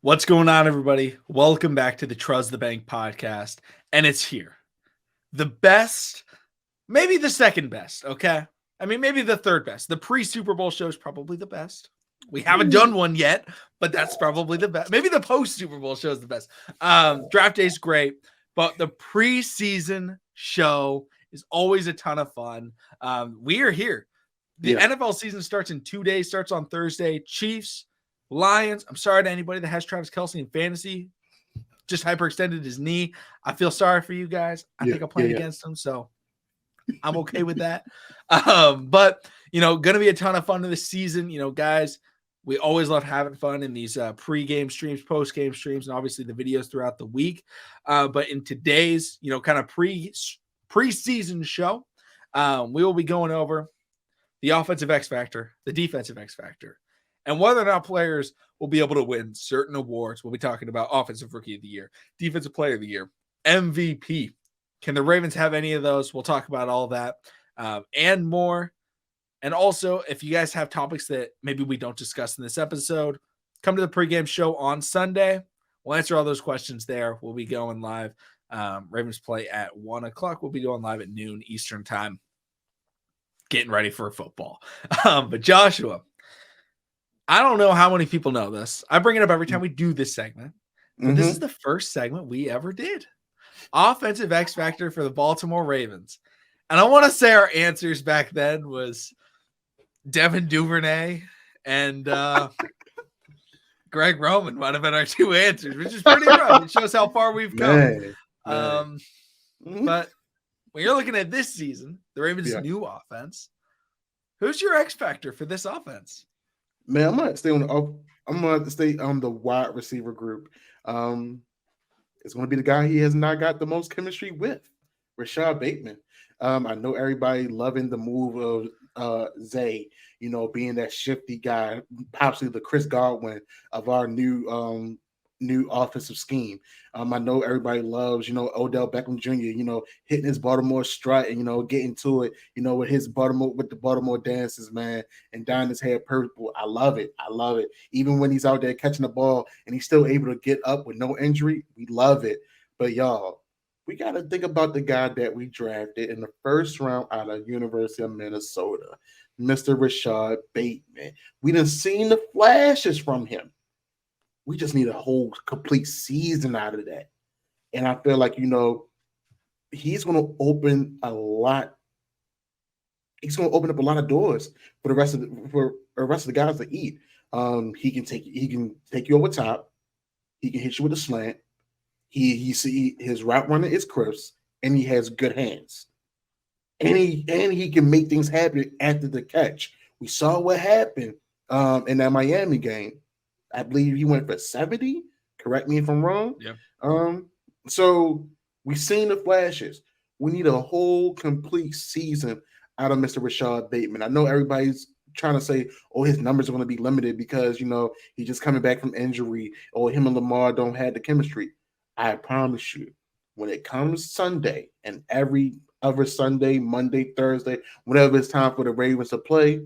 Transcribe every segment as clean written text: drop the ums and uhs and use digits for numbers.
What's going on, everybody? Welcome back to the Truzz the Bank podcast. And it's here. The best, maybe the second best, okay? I mean, maybe the third best. The pre-Super Bowl show is probably the best. We haven't done one yet, but that's probably the best. Maybe the post-Super Bowl show is the best. Draft day is great, but the preseason show is always a ton of fun. We are here. The NFL season starts in 2 days, starts on Thursday. Chiefs, Lions. I'm sorry to anybody that has Travis Kelce in fantasy. Just hyperextended his knee. I feel sorry for you guys. I think I'm playing against him, so I'm okay with that. But gonna be a ton of fun in this season. Guys, we always love having fun in these pre-game streams, post-game streams, and obviously the videos throughout the week. But in today's, kind of preseason show, we will be going over the offensive X factor, the defensive X factor, and whether or not players will be able to win certain awards. We'll be talking about Offensive Rookie of the Year, Defensive Player of the Year, MVP. Can the Ravens have any of those? We'll talk about all that and more. And also, if you guys have topics that maybe we don't discuss in this episode, come to the pregame show on Sunday. We'll answer all those questions there. We'll be going live. Ravens play at 1 o'clock. We'll be going live at noon Eastern time, getting ready for football. But Joshua, I don't know how many people know this. I bring it up every time we do this segment. But this is the first segment we ever did. Offensive X Factor for the Baltimore Ravens. And I want to say our answers back then was Devin Duvernay and Greg Roman might have been our two answers, which is pretty rough. It shows how far we've come. But when you're looking at this season, the Ravens' new offense, who's your X Factor for this offense? Man, I'm gonna stay on the wide receiver group. It's gonna be the guy he has not got the most chemistry with, Rashad Bateman. I know everybody loving the move of Zay, being that shifty guy, possibly the Chris Godwin of our new offensive scheme. I know everybody loves, Odell Beckham Jr., hitting his Baltimore strut and, getting to it, with the Baltimore dances, man, and dyeing his hair purple. I love it. Even when he's out there catching the ball and he's still able to get up with no injury, we love it. But y'all, we got to think about the guy that we drafted in the first round out of University of Minnesota, Mr. Rashad Bateman. We done seen the flashes from him. We just need a whole complete season out of that. And I feel like, he's going to open a lot. He's going to open up a lot of doors for the rest of the guys to eat. He can take you over top. He can hit you with a slant. His route running is crisp, and he has good hands. And he can make things happen after the catch. We saw what happened in that Miami game. I believe he went for 70. Correct me if I'm wrong. Yeah. So we've seen the flashes. We need a whole complete season out of Mr. Rashad Bateman. I know everybody's trying to say, his numbers are going to be limited because, he's just coming back from injury, or him and Lamar don't have the chemistry. I promise you, when it comes Sunday and every other Sunday, Monday, Thursday, whenever it's time for the Ravens to play,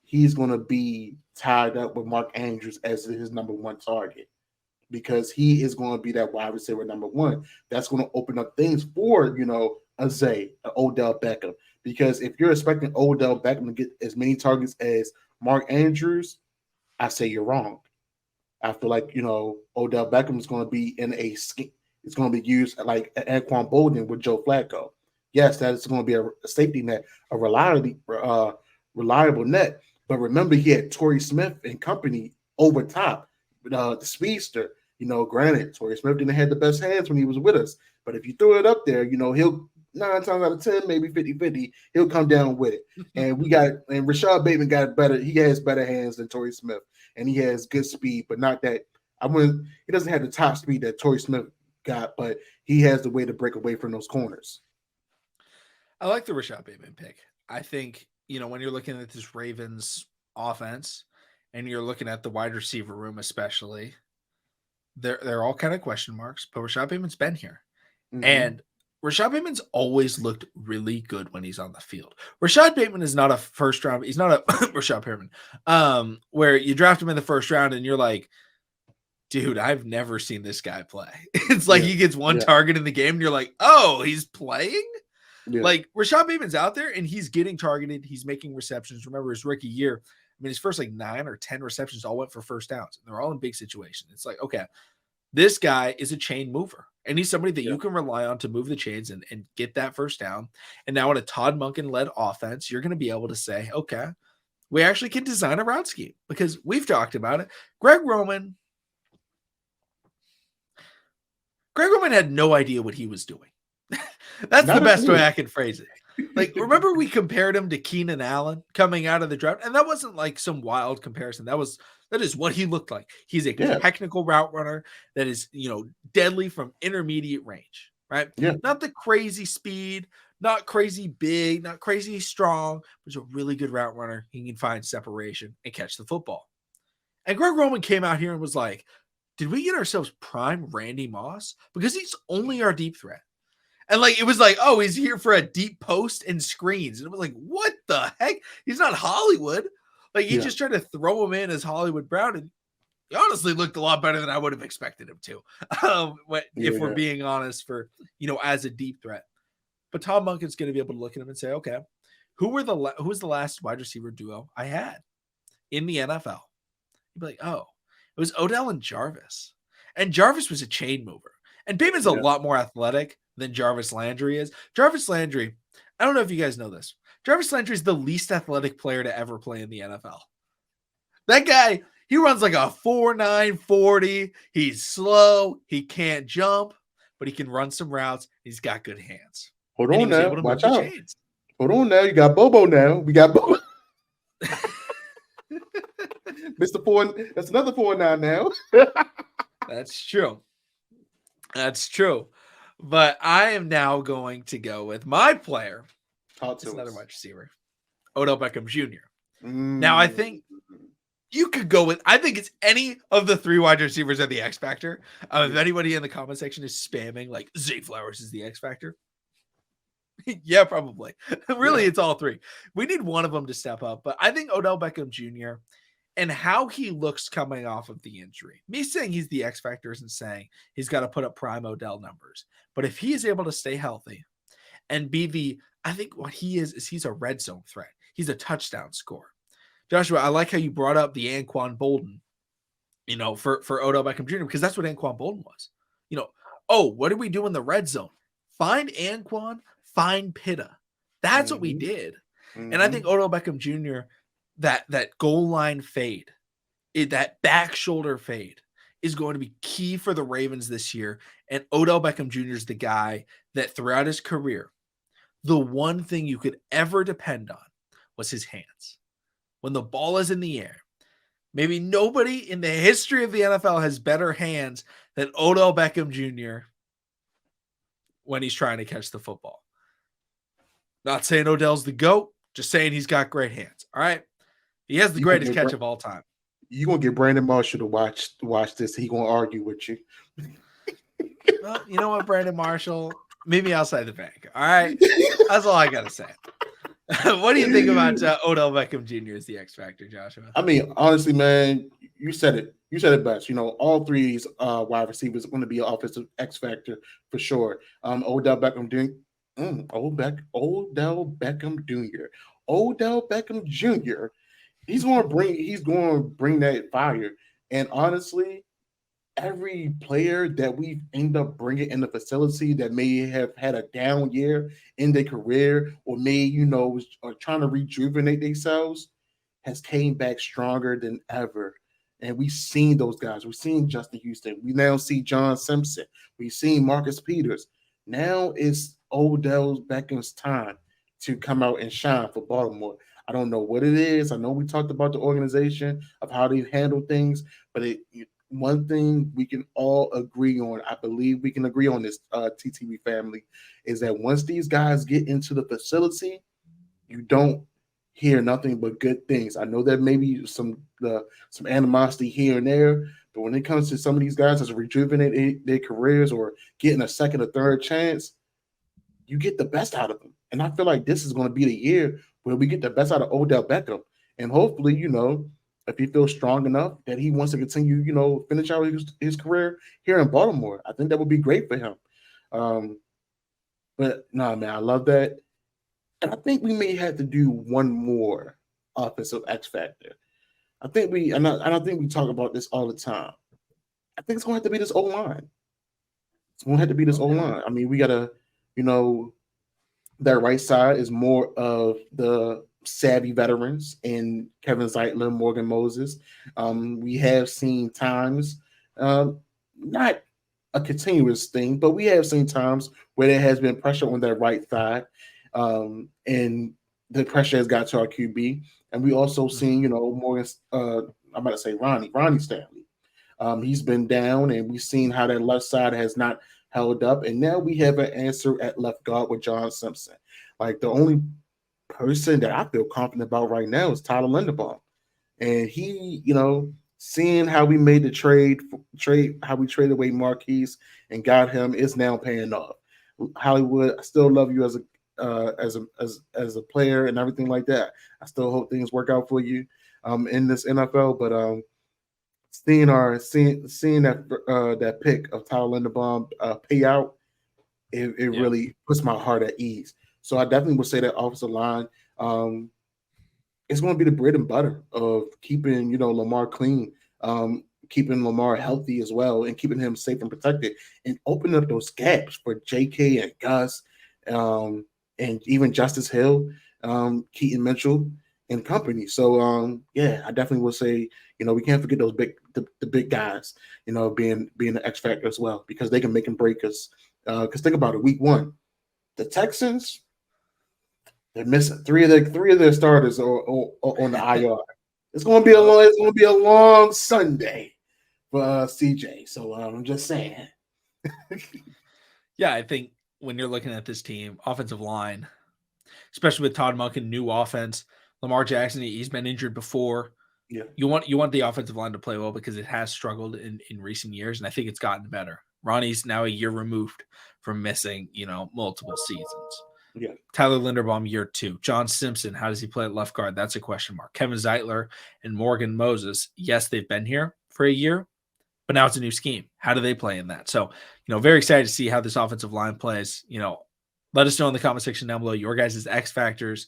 he's going to be tied up with Mark Andrews as his number one target, because he is going to be that wide receiver number one. That's going to open up things for, a Zay, an Odell Beckham. Because if you're expecting Odell Beckham to get as many targets as Mark Andrews, I say you're wrong. I feel like, Odell Beckham is going to be in a scheme. It's going to be used like Anquan Bolden with Joe Flacco. Yes, that is going to be a safety net, a reliable net. But remember, he had Torrey Smith and company over top, the speedster. Granted, Torrey Smith didn't have the best hands when he was with us. But if you throw it up there, he'll 9 times out of 10, maybe 50-50, he'll come down with it. And Rashad Bateman got better. He has better hands than Torrey Smith, and he has good speed, but not that. He doesn't have the top speed that Torrey Smith got, but he has the way to break away from those corners. I like the Rashad Bateman pick. I think, when you're looking at this Ravens offense and you're looking at the wide receiver room, especially, they're all kind of question marks, but Rashad Bateman's been here. Mm-hmm. And Rashad Bateman's always looked really good when he's on the field. Rashad Bateman is not a first round. He's not a Rashad Bateman, where you draft him in the first round and you're like, dude, I've never seen this guy play. It's like Yeah, he gets one yeah, target in the game, and you're like, oh, he's playing? yeah, Like Rashad Bateman's out there and he's getting targeted. He's making receptions. Remember his rookie year. I mean, his first like 9 or 10 receptions all went for first downs. And they're all in big situations. It's like, okay, this guy is a chain mover. And he's somebody that yeah, you can rely on to move the chains and get that first down. And now in a Todd Monken-led offense, you're going to be able to say, okay, we actually can design a route scheme because we've talked about it. Greg Roman had no idea what he was doing. That's the not a best way clue. I can phrase it. Like, remember we compared him to Keenan Allen coming out of the draft, and that wasn't like some wild comparison. That is what he looked like. He's a Yeah, technical route runner that is, deadly from intermediate range, right? yeah, Not the crazy speed, not crazy big, not crazy strong, but he's a really good route runner. He can find separation and catch the football. And Greg Roman came out here and was like, did we get ourselves prime Randy Moss? Because he's only our deep threat. And like it was like, oh, he's here for a deep post and screens. And it was like, what the heck? He's not Hollywood. Like he yeah, just tried to throw him in as Hollywood Brown. And he honestly looked a lot better than I would have expected him to. If we're yeah, being honest, for as a deep threat. But Tom Monken's going to be able to look at him and say, okay, who was the last wide receiver duo I had in the NFL? He'd be like, oh, it was Odell and Jarvis. And Jarvis was a chain mover. And Bateman's a yeah. lot more athletic than Jarvis Landry is. Jarvis Landry, I don't know if you guys know this. Jarvis Landry is the least athletic player to ever play in the NFL. That guy, he runs like a 4.9 40. He's slow. He can't jump, but he can run some routes. He's got good hands. Hold And he on was now. able to move Watch the out. chains. Hold on now. You got Bobo now. We got Bobo. Mr. Four. That's another 4-9 now. That's true. That's true. But I am now going to go with my player. Talk It's to another us. wide receiver, Odell Beckham Jr. Now, I Mm. think you could go with, I think it's any of the 3 wide receivers at the X Factor. If Yeah. anybody in the comment section is spamming like Zay Flowers is the X Factor, yeah, probably. Really, Yeah. it's all 3. We need one of them to step up. But I think Odell Beckham Jr. and how he looks coming off of the injury. Me saying he's the X Factor isn't saying he's got to put up prime Odell numbers. But if he is able to stay healthy and I think what he is he's a red zone threat. He's a touchdown scorer. Joshua, I like how you brought up the Anquan Bolden, for Odell Beckham Jr. because that's what Anquan Bolden was. What did we do in the red zone? Find Anquan, find Pitta. That's what we Mhm. did. And I think Mhm. Odell Beckham Jr., that goal line fade, that back shoulder fade is going to be key for the Ravens this year. And Odell Beckham Jr. is the guy that throughout his career, the one thing you could ever depend on was his hands. When the ball is in the air, maybe nobody in the history of the NFL has better hands than Odell Beckham Jr. when he's trying to catch the football. Not saying Odell's the GOAT, just saying he's got great hands. All right. He has the You gonna greatest get catch of all time. you gonna get Brandon Marshall to watch this. He gonna argue with you. Well, you know what, Brandon Marshall? Meet me outside the bank. All right. That's all I got to say. What do you think about Odell Beckham Jr. as the X Factor, Joshua? I mean, honestly, man, you said it. You said it best. All 3 of these wide receivers are going to be an offensive X factor for sure. Odell Beckham Jr. Odell Beckham Jr. Odell Beckham Jr. He's going to bring that fire. And honestly, every player that we end up bringing in the facility that may have had a down year in their career or are trying to rejuvenate themselves has came back stronger than ever. And we've seen those guys. We've seen Justin Houston. We now see John Simpson. We've seen Marcus Peters. Now it's Odell Beckham's time to come out and shine for Baltimore. I don't know what it is. I know we talked about the organization of how they handle things, but one thing we can all agree on, I believe we can agree on this, TTV family, is that once these guys get into the facility, you don't hear nothing but good things. I know that maybe some animosity here and there, but when it comes to some of these guys that's rejuvenate their careers or getting a second or third chance, you get the best out of them. And I feel like this is going to be the year where we get the best out of Odell Beckham. And hopefully, if he feels strong enough that he wants to continue, finish out his career here in Baltimore. I think that would be great for him. But no, man, I love that. And I think we may have to do one more offensive X factor. I think and I don't think we talk about this all the time. I think it's going to have to be this O-line. It's going to have to be this O-line. I mean, we got to, that right side is more of the savvy veterans in Kevin Zeitler, Morgan Moses. We have seen times, not a continuous thing, but we have seen times where there has been pressure on that right side, and the pressure has got to our QB. And we also seen, Morgan. I'm about to say Ronnie Stanley. He's been down, and we've seen how that left side has not held up. And now we have an answer at left guard with John Simpson. Like, the only person that I feel confident about right now is Tyler Linderbaum. And he, seeing how we made the trade, how we traded away Marquise and got him is now paying off. Hollywood, I still love you as a player and everything like that. I still hope things work out for you in this NFL. But seeing that pick of Tyler Linderbaum pay out, it really puts my heart at ease. So I definitely would say that offensive line, it's going to be the bread and butter of keeping, Lamar clean, keeping Lamar healthy as well, and keeping him safe and protected, and opening up those gaps for JK and Gus, and even Justice Hill, Keaton Mitchell, and company. So I definitely would say, we can't forget those the big guys, being an X factor as well, because they can make and break us. Because think about it, week 1, the Texans, they're missing three of their starters on the IR. It's going to be a long Sunday for CJ. So I'm just saying. Yeah, I think when you're looking at this team, offensive line, especially with Todd Monken, new offense, Lamar Jackson, he's been injured before. Yeah, you want the offensive line to play well, because it has struggled in recent years, and I think it's gotten better. Ronnie's now a year removed from missing, multiple seasons. Yeah. Tyler Linderbaum, year 2. John Simpson, how does he play at left guard? That's a question mark. Kevin Zeitler and Morgan Moses, yes, they've been here for a year, but now it's a new scheme. How do they play in that? So, very excited to see how this offensive line plays. Let us know in the comment section down below your guys' X factors.